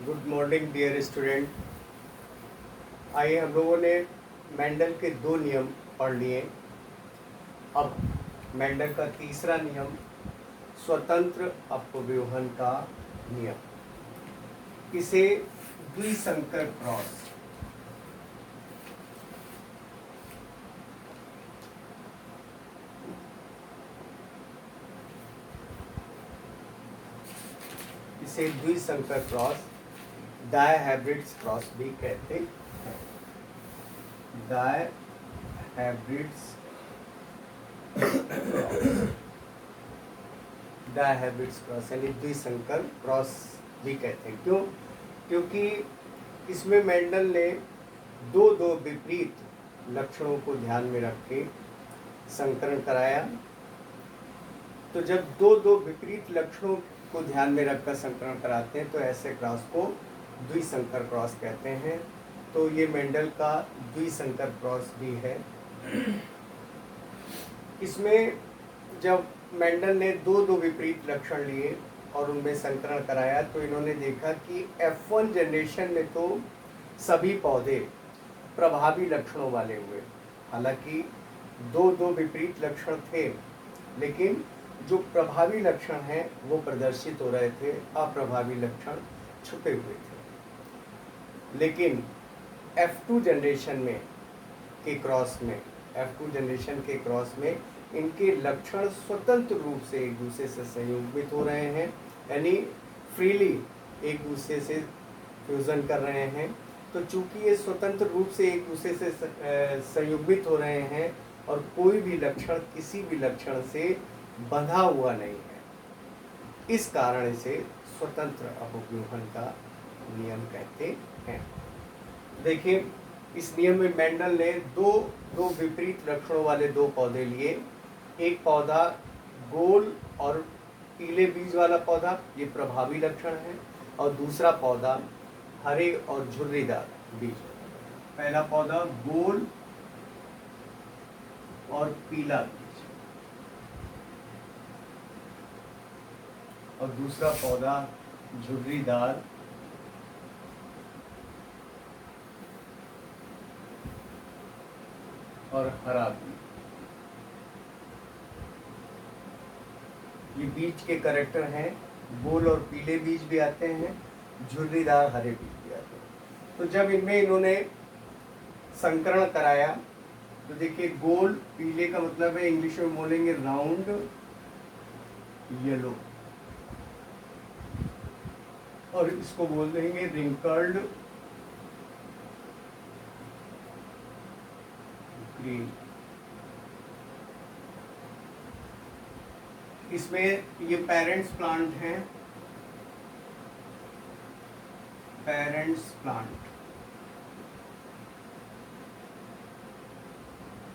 Good morning dear student. आइए हम लोगों ने मेंडल के 2 नियम पढ़ लिए। अब मेंडल का तीसरा नियम स्वतंत्र अपव्यूहन का नियम, इसे द्विसंकर क्रॉस डायहाइब्रिड्स क्रॉस भी कहते हैं। डायहाइब्रिड्स क्रॉस यानी द्विसंकर क्रॉस भी कहते हैं। क्यों? क्योंकि इसमें मेंडल ने दो विपरीत लक्षणों को ध्यान में रख के संकरण कराया। तो जब दो विपरीत लक्षणों को ध्यान में रखकर संकरण कराते हैं तो ऐसे क्रॉस को द्विसंकर क्रॉस कहते हैं। तो ये मेंडल का द्विसंकर क्रॉस भी है। इसमें जब मेंडल ने दो विपरीत लक्षण लिए और उनमें संकरण कराया तो इन्होंने देखा कि F1 जनरेशन में तो सभी पौधे प्रभावी लक्षणों वाले हुए। हालांकि दो विपरीत लक्षण थे, लेकिन जो प्रभावी लक्षण हैं वो प्रदर्शित हो रहे थे, अप्रभावी लक्षण छुपे हुए थे। लेकिन F2 जनरेशन के क्रॉस में इनके लक्षण स्वतंत्र रूप से एक दूसरे से संयुग्मित हो रहे हैं, यानी फ्रीली एक दूसरे से फ्यूजन कर रहे हैं। तो चूंकि ये स्वतंत्र रूप से एक दूसरे से संयुग्मित हो रहे हैं और कोई भी लक्षण किसी भी लक्षण से बंधा हुआ नहीं है, इस कारण इसे स्वतंत्र अपव्यूहन का नियम कहते हैं। देखिए, इस नियम में मेंडल ने दो विपरीत लक्षणों वाले दो पौधे लिए। एक पौधा गोल और पीले बीज वाला पौधा, ये प्रभावी लक्षण है, और दूसरा पौधा हरे और झुर्रीदार बीज। पहला पौधा गोल और पीला बीज और दूसरा पौधा झुर्रीदार और हरा बीज। ये बीज के कैरेक्टर हैं, गोल और पीले बीज भी आते हैं, झुर्रीदार हरे बीज भी आते हैं। तो जब इनमें इन्होंने संकरण कराया तो देखिए, गोल पीले का मतलब है, इंग्लिश में बोलेंगे राउंड येलो, और इसको बोल देंगे रिंकल्ड ग्रीन। इसमें ये पेरेंट्स प्लांट हैं,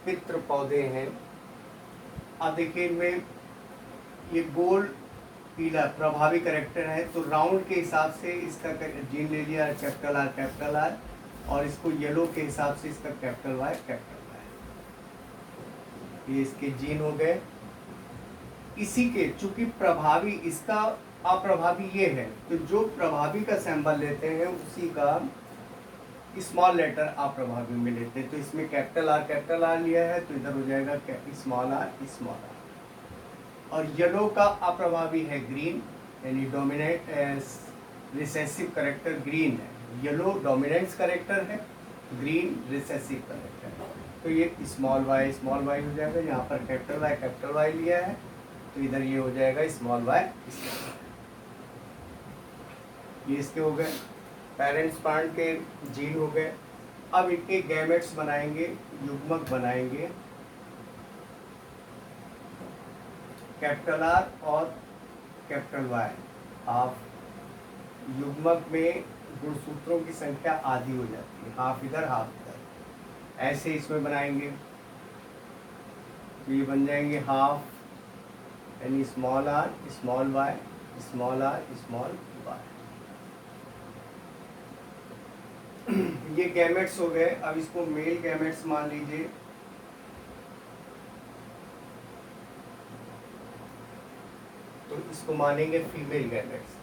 पितृ पौधे हैं। अब देखिए, इनमें ये गोल पीला प्रभावी कैरेक्टर है, तो राउंड के हिसाब से इसका जीन ले लिया कैपिटल आर, और इसको येलो के हिसाब से इसका कैपिटल वाई। ये इसके जीन हो गए। इसी के चूंकि प्रभावी इसका अप्रभावी ये है, तो जो प्रभावी का सैंपल लेते हैं उसी का स्मॉल लेटर अप्रभावी में लेते हैं। तो इसमें कैपिटल आर लिया है, तो इधर हो जाएगा स्मॉल आर। और येलो का अप्रभावी है ग्रीन, यानी डोमिनेट रिसेसिव करेक्टर ग्रीन है। येलो डोमिनेंस करेक्टर है, ग्रीन रिसेसिव करेक्टर है। तो ये स्मॉल वाई हो जाएगा। यहाँ पर कैपिटल वाई लिया है, तो इधर ये हो जाएगा स्मॉल वाई। ये इसके हो गए पेरेंट्स प्लांट के जीन हो गए। अब इनके गैमेट्स बनाएंगे, युग्मक बनाएंगे। कैपिटल आर और कैपिटल वाई हाफ, युग्मक में गुणसूत्रों की संख्या आधी हो जाती है, हाफ इधर हाफ इधर। ऐसे इसमें बनाएंगे तो ये बन जाएंगे हाफ, यानी small R small Y small R small Y. ये गैमेट्स हो गए। अब इसको मेल गैमेट्स मान लीजिए। तो इसको मानेंगे फीमेल गैमेट्स।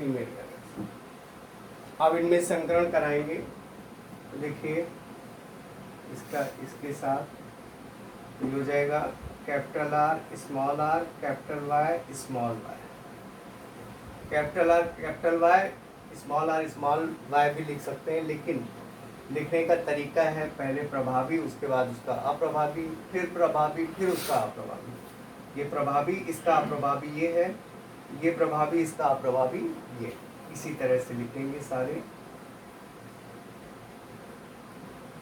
Female gametes. अब इनमें संकरण कराएंगे तो देखिए इसका इसके साथ ये हो जाएगा capital R capital Y small Y, capital R small Y भी लिख सकते हैं, लेकिन लिखने का तरीका है पहले प्रभावी, उसके बाद उसका अप्रभावी, फिर प्रभावी, फिर उसका अप्रभावी। ये प्रभावी, इसका अप्रभावी ये है, ये प्रभावी, इसका अप्रभावी ये। इसी तरह से लिखेंगे सारे,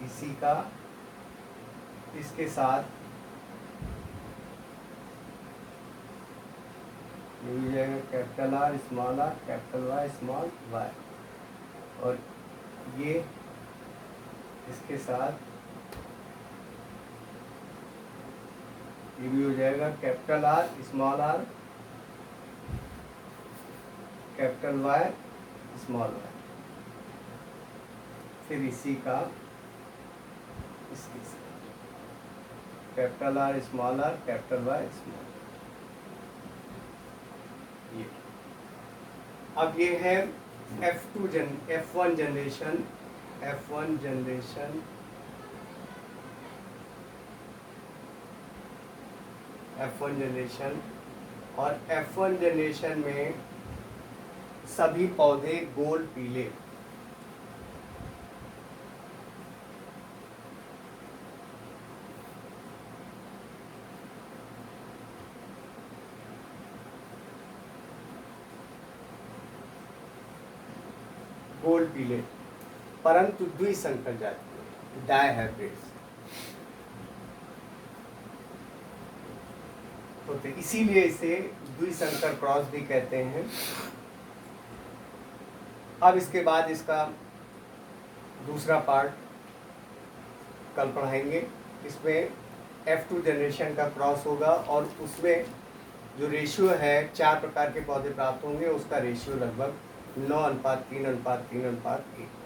इसी का इसके साथ ये हो जाएगा capital R capital Y small Y, और ये इसके साथ ये भी हो जाएगा capital R capital Y small Y, फिर इसी का इसके साथ capital R capital Y small. ये अब ये है F1 जनरेशन, और F1 जनरेशन में सभी पौधे गोल पीले, गोल पीले, परंतु द्विसंकर जाति डायहाइब्रिड्स होते, इसीलिए इसे द्विसंकर क्रॉस भी कहते हैं। अब इसके बाद इसका दूसरा पार्ट कल पढ़ाएंगे। इसमें F2 जनरेशन का क्रॉस होगा और उसमें जो रेशियो है 4 प्रकार के पौधे प्राप्त होंगे, उसका रेशियो लगभग 9:3:3:1।